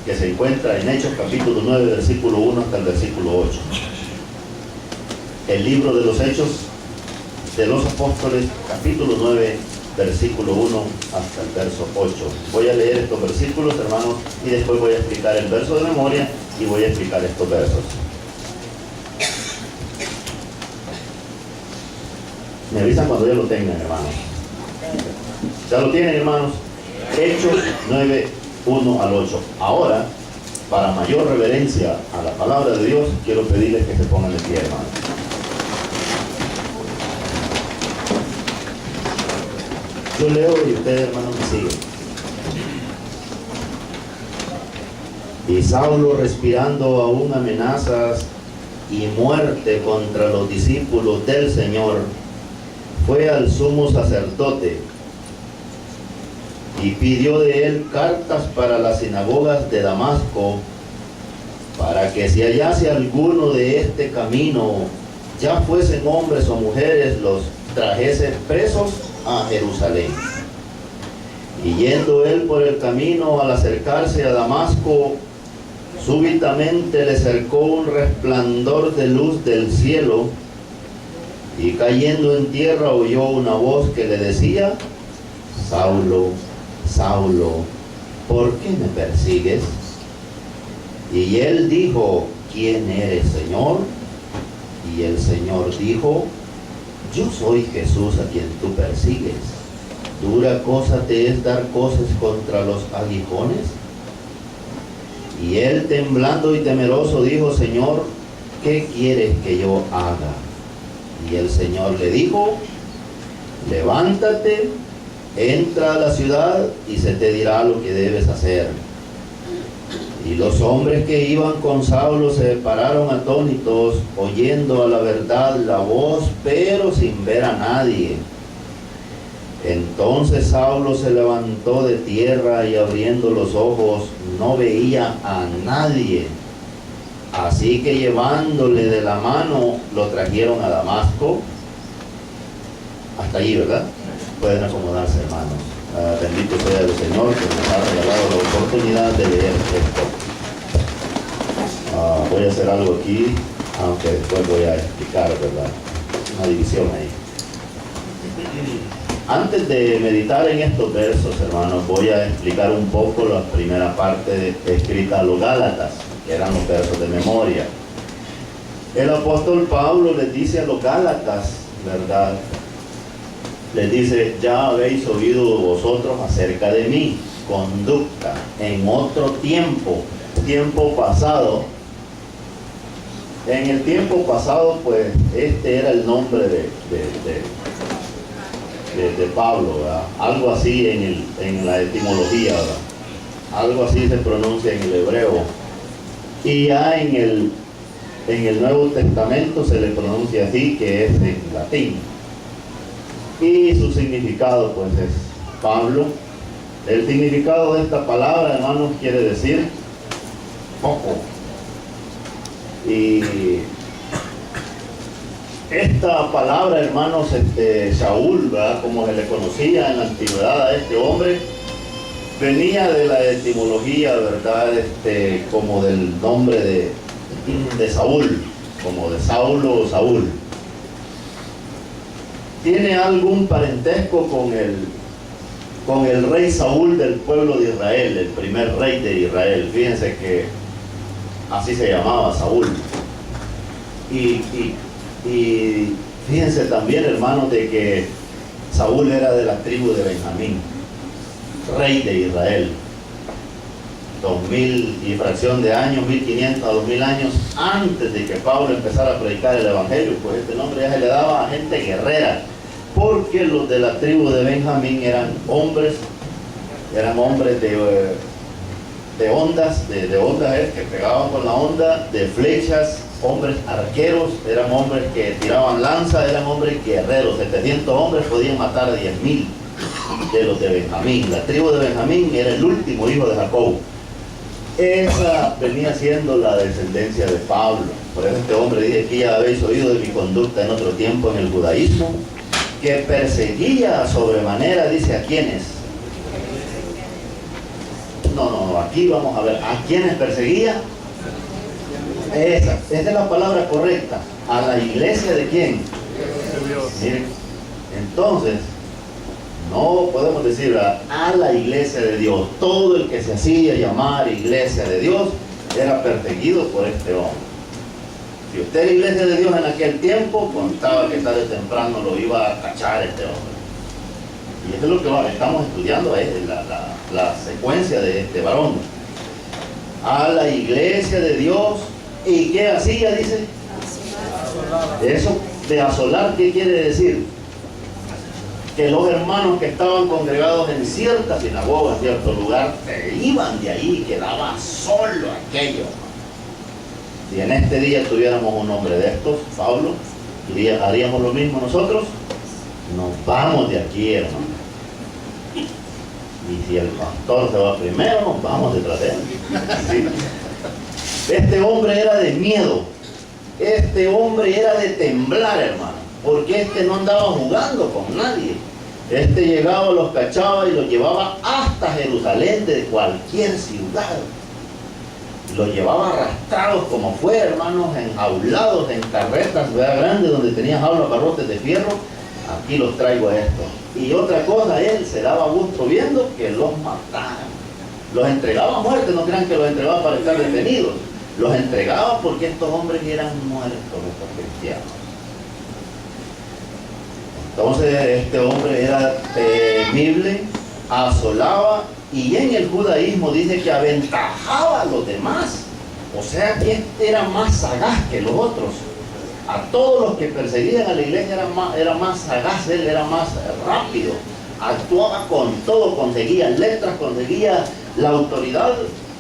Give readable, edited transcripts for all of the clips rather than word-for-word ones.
que se encuentra en Hechos capítulo 9, versículo 1 hasta el versículo 8. El libro de los Hechos de los Apóstoles, capítulo 9, versículo 1 hasta el verso 8. Voy a leer estos versículos, hermanos, y después voy a explicar el verso de memoria y voy a explicar estos versos. Me avisan cuando ya lo tengan, hermanos. ¿Ya lo tienen, hermanos? Hechos 9, 1 al 8. Ahora, para mayor reverencia a la palabra de Dios, quiero pedirles que se pongan de pie, hermanos. Yo leo y ustedes, hermanos, me siguen. Y Saulo, respirando aún amenazas y muerte contra los discípulos del Señor, fue al sumo sacerdote y pidió de él cartas para las sinagogas de Damasco, para que si hallase alguno de este camino, ya fuesen hombres o mujeres, los trajese presos a Jerusalén. Y yendo él por el camino, al acercarse a Damasco, súbitamente le cercó un resplandor de luz del cielo, y cayendo en tierra oyó una voz que le decía: Saulo, Saulo, ¿por qué me persigues? Y él dijo: ¿quién eres, Señor? Y el Señor dijo: yo soy Jesús a quien tú persigues. ¿Dura cosa te es dar cosas contra los aguijones? Y él, temblando y temeroso, dijo: Señor, ¿qué quieres que yo haga? Y el Señor le dijo: levántate, entra a la ciudad y se te dirá lo que debes hacer. Y los hombres que iban con Saulo se pararon atónitos, oyendo a la verdad la voz, pero sin ver a nadie. Entonces Saulo se levantó de tierra y abriendo los ojos no veía a nadie. Así que llevándole de la mano lo trajeron a Damasco. Hasta allí, ¿verdad? Pueden acomodarse, hermanos. Bendito sea el Señor que nos ha regalado la oportunidad de leer esto. Voy a hacer algo aquí, aunque después voy a explicar, ¿verdad? Una división ahí. Antes de meditar en estos versos, hermanos, voy a explicar un poco la primera parte escrita a los Gálatas, que eran los versos de memoria. El apóstol Pablo les dice a los Gálatas, ¿verdad? Les dice: ya habéis oído vosotros acerca de mi conducta en otro tiempo pasado. En el tiempo pasado, pues, este era el nombre de Pablo, ¿verdad? Algo así en la etimología, ¿verdad? Algo así se pronuncia en el hebreo. Y ya en el Nuevo Testamento se le pronuncia así, que es en latín. Y su significado, pues, es Pablo. El significado de esta palabra, hermanos, quiere decir poco. Y esta palabra, hermanos, Saúl, ¿verdad?, como se le conocía en la antigüedad a este hombre, venía de la etimología, ¿verdad?, como del nombre de Saúl, como de Saulo o Saúl. Tiene algún parentesco con el rey Saúl del pueblo de Israel, el primer rey de Israel. Fíjense que así se llamaba Saúl. Y fíjense también, hermanos, de que Saúl era de la tribu de Benjamín, rey de Israel. 2000 y fracción de años, 1500 a 2000 años antes de que Pablo empezara a predicar el evangelio, pues este nombre ya se le daba a gente guerrera, porque los de la tribu de Benjamín eran hombres de ondas, que pegaban con la onda, de flechas, hombres arqueros, eran hombres que tiraban lanza, eran hombres guerreros. 700 hombres podían matar a 10.000 de los de Benjamín. La tribu de Benjamín era el último hijo de Jacob. Esa venía siendo la descendencia de Pablo. Por eso este hombre dice: que ya habéis oído de mi conducta en otro tiempo en el judaísmo, que perseguía sobremanera, dice, ¿a quiénes? No, aquí aquí vamos a ver a quiénes perseguía. Esa es la palabra correcta. ¿A la iglesia de quién? De Dios. Miren, entonces, no podemos decir a la iglesia de Dios. Todo el que se hacía llamar iglesia de Dios era perseguido por este hombre. Si usted era iglesia de Dios en aquel tiempo, contaba que tarde o temprano lo iba a cachar este hombre. Y eso es lo que estamos estudiando, es la secuencia de este varón. A la iglesia de Dios. ¿Y qué hacía? Dice. Eso de asolar, ¿qué quiere decir? Que los hermanos que estaban congregados en cierta sinagoga, en cierto lugar, se iban de ahí, quedaba solo aquello. Si en este día tuviéramos un hombre de estos, Pablo, ¿haríamos lo mismo nosotros? Nos vamos de aquí, hermano. Y si el pastor se va primero, nos vamos detrás de él. ¿Sí? Este hombre era de miedo. Este hombre era de temblar, hermano. Porque este no andaba jugando con nadie. Este llegaba, los cachaba y los llevaba hasta Jerusalén de cualquier ciudad. Los llevaba arrastrados como fuera, hermanos, enjaulados en carretas grandes donde tenía jaulas, barrotes de fierro. Aquí los traigo a estos. Y otra cosa, él se daba gusto viendo que los mataran. Los entregaba a muerte, no crean que los entregaba para estar detenidos. Los entregaba porque estos hombres eran muertos, estos cristianos. Entonces este hombre era temible, asolaba, y en el judaísmo dice que aventajaba a los demás. O sea que este era más sagaz que los otros. A todos los que perseguían a la iglesia era más sagaz, él era más rápido. Actuaba con todo, conseguía letras, conseguía la autoridad.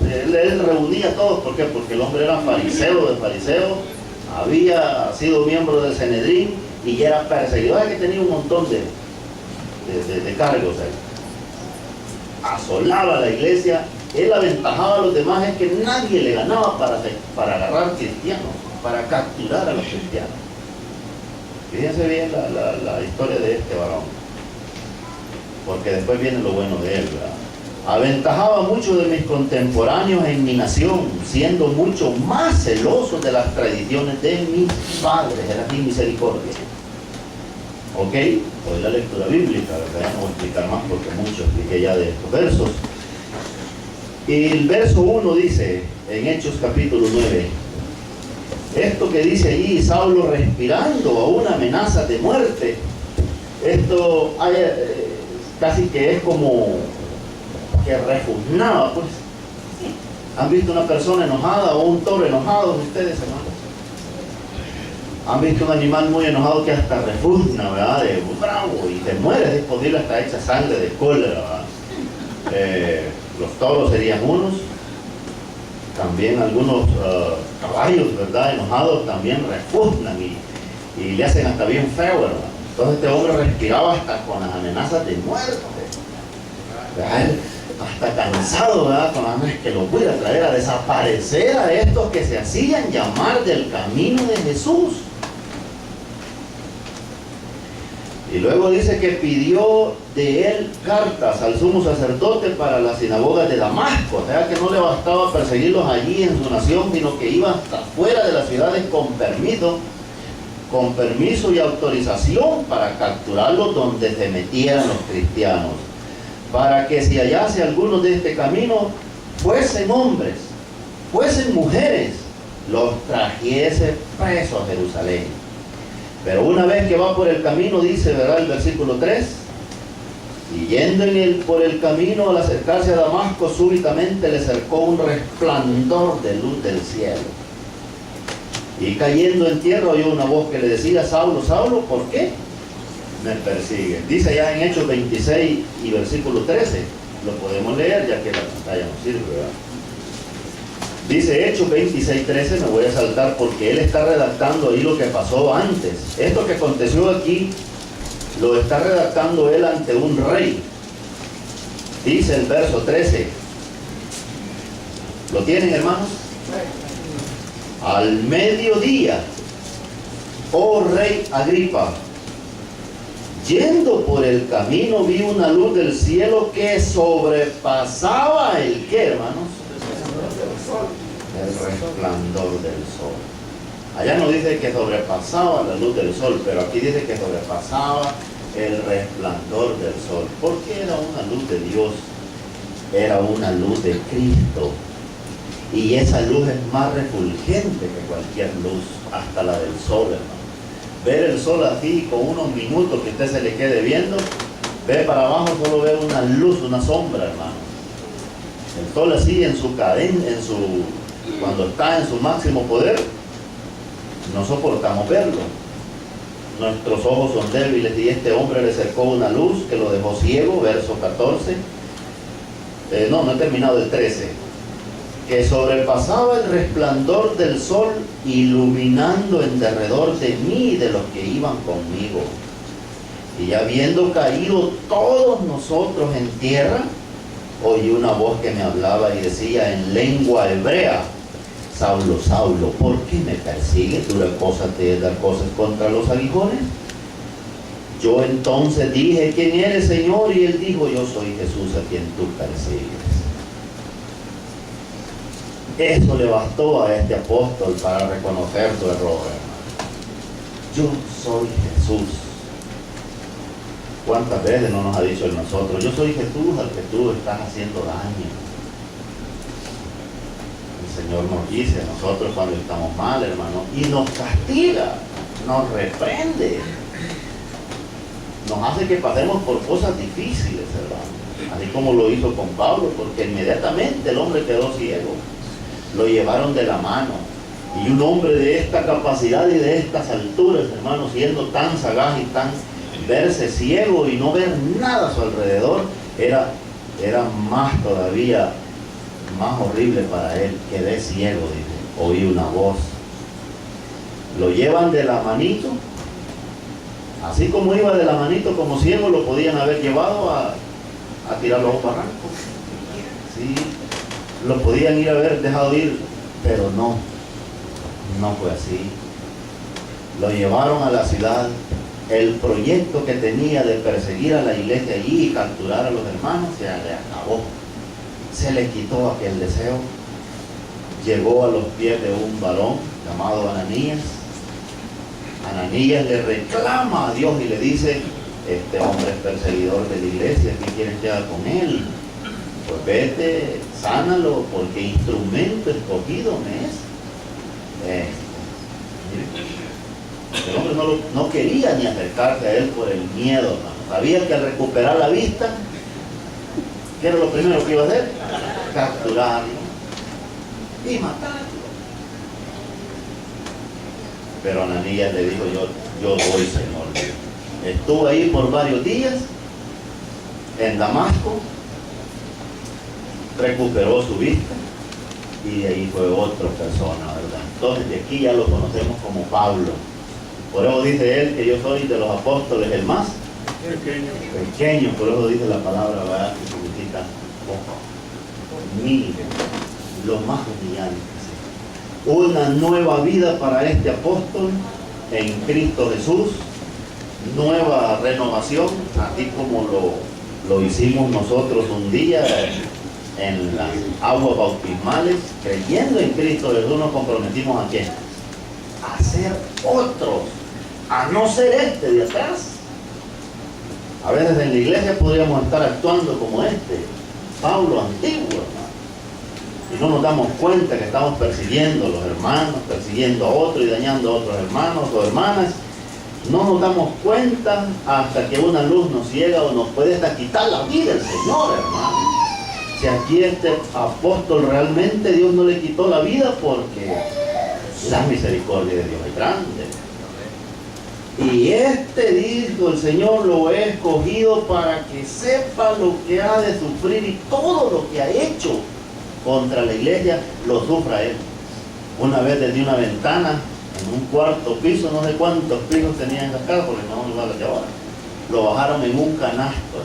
Él reunía a todos. ¿Por qué? Porque el hombre era fariseo de fariseos, había sido miembro del Sanedrín y ya era perseguidor, que tenía un montón de cargos ahí. Asolaba la iglesia, él aventajaba a los demás, es que nadie le ganaba para agarrar cristianos, para capturar a los cristianos. Fíjense bien la historia de este varón, porque después viene lo bueno de él, ¿verdad? Aventajaba a muchos de mis contemporáneos en mi nación, siendo mucho más celoso de las tradiciones de mis padres. Era mi misericordia. Ok, hoy la lectura bíblica, ¿verdad? No voy a explicar más porque mucho expliqué ya de estos versos. Y el verso 1 dice, en Hechos capítulo 9, esto que dice allí, Saulo respirando a una amenaza de muerte, esto casi que es como que refugnaba, pues. ¿Han visto una persona enojada o un toro enojado ustedes, hermanos? ¿Han visto un animal muy enojado que hasta refugna, verdad? De bravo, y te mueres, es posible hasta hecha sangre de cólera, ¿verdad? Los toros serían unos, también algunos caballos, ¿verdad? Enojados también refugnan y le hacen hasta bien feo, ¿verdad? Entonces este hombre respiraba hasta con las amenazas de muerte, ¿verdad? Hasta cansado, ¿verdad? Con las que los voy a traer a desaparecer a estos que se hacían llamar del camino de Jesús. Y luego dice que pidió de él cartas al sumo sacerdote para las sinagogas de Damasco. O sea que no le bastaba perseguirlos allí en su nación, sino que iba hasta fuera de las ciudades con permiso y autorización para capturarlos donde se metieran los cristianos, para que si hallase algunos de este camino, fuesen hombres, fuesen mujeres, los trajese presos a Jerusalén. Pero una vez que va por el camino, dice, ¿verdad? El versículo 3, y yendo por el camino al acercarse a Damasco, súbitamente le cercó un resplandor de luz del cielo. Y cayendo en tierra oyó una voz que le decía, Saulo, Saulo, ¿por qué me persigue? Dice ya en Hechos 26 y versículo 13, lo podemos leer ya que la pantalla nos sirve, ¿verdad? Dice Hechos 26, 13, me voy a saltar porque él está redactando ahí lo que pasó antes. Esto que aconteció aquí, lo está redactando él ante un rey. Dice el verso 13, ¿lo tienen, hermanos? Al mediodía, oh rey Agripa, yendo por el camino vi una luz del cielo que sobrepasaba el ¿qué, hermanos? el resplandor del sol. Allá no dice que sobrepasaba la luz del sol, pero aquí dice que sobrepasaba el resplandor del sol. Porque era una luz de Dios, era una luz de Cristo. Y esa luz es más refulgente que cualquier luz, hasta la del sol, hermano. Ver el sol así, con unos minutos que usted se le quede viendo, ve para abajo, solo ve una luz, una sombra, hermano. El sol así en su cadena, cuando está en su máximo poder, no soportamos verlo. Nuestros ojos son débiles y este hombre le cercó una luz que lo dejó ciego, verso 14. No he terminado el 13. Que sobrepasaba el resplandor del sol, iluminando en derredor de mí y de los que iban conmigo. Y habiendo caído todos nosotros en tierra, oí una voz que me hablaba y decía en lengua hebrea: Saulo, Saulo, ¿por qué me persigues? ¿Dura cosa te es dar cosas contra los aguijones? Yo entonces dije: ¿quién eres, Señor? Y él dijo: yo soy Jesús a quien tú persigues. Eso le bastó a este apóstol para reconocer su error, hermano. Yo soy Jesús. ¿Cuántas veces no nos ha dicho en nosotros: yo soy Jesús al que tú estás haciendo daño? El Señor nos dice a nosotros cuando estamos mal, hermano, y nos castiga, nos reprende, nos hace que pasemos por cosas difíciles, hermano, así como lo hizo con Pablo, porque inmediatamente el hombre quedó ciego, lo llevaron de la mano, y un hombre de esta capacidad y de estas alturas, hermano, siendo tan sagaz y tan verse ciego y no ver nada a su alrededor, era más todavía más horrible para él. Quedé ciego, dijo, oí una voz. Lo llevan de la manito, así como iba de la manito como ciego, lo podían haber llevado a tirarlo a un barranco. Sí, lo podían haber dejado ir, pero no fue así. Lo llevaron a la ciudad. El proyecto que tenía de perseguir a la iglesia allí y capturar a los hermanos se le acabó. Se le quitó aquel deseo. Llegó a los pies de un varón llamado Ananías. Ananías le reclama a Dios y le dice: este hombre es perseguidor de la iglesia, ¿qué quieres que haga con él? Pues vete, sánalo, porque instrumento escogido me es. El hombre no quería ni acercarse a él por el miedo, hermano. Sabía que al recuperar la vista, ¿qué era lo primero que iba a hacer? Capturarlo y matarlo. Pero Ananías le dijo: yo voy, Señor. Estuvo ahí por varios días en Damasco, recuperó su vista y de ahí fue otra persona, ¿verdad? Entonces de aquí ya lo conocemos como Pablo. Por eso dice él que yo soy de los apóstoles el más pequeño, por eso dice la palabra, ¿verdad?, que significa poco, mínimo, lo más humillante. Una nueva vida para este apóstol en Cristo Jesús, nueva renovación, así como lo hicimos nosotros un día en las aguas bautismales, creyendo en Cristo Jesús. Nos comprometimos ¿a qué? A ser otros, a no ser este de atrás. A veces en la iglesia podríamos estar actuando como Pablo antiguo, hermano, y no nos damos cuenta que estamos persiguiendo a los hermanos, persiguiendo a otros y dañando a otros hermanos o hermanas. No nos damos cuenta hasta que una luz nos ciega o nos puede hasta quitar la vida el Señor, hermano. Si aquí este apóstol realmente Dios no le quitó la vida, porque la misericordia de Dios es grande. Y dijo el Señor, lo he escogido para que sepa lo que ha de sufrir, y todo lo que ha hecho contra la iglesia lo sufra él. Una vez desde una ventana en un cuarto piso, no sé cuántos pisos tenía en la casa, porque no nos va a llevar, lo bajaron en un canasto.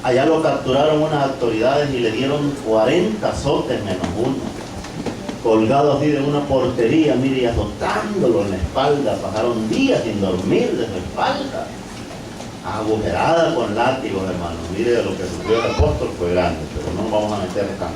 Allá lo capturaron unas autoridades y le dieron 40 azotes menos uno, colgado así de una portería, mire, y azotándolo en la espalda. Pasaron días sin dormir de su espalda, agujerada con látigos, hermano. Mire, lo que sufrió el apóstol fue grande, pero no vamos a meter tanto.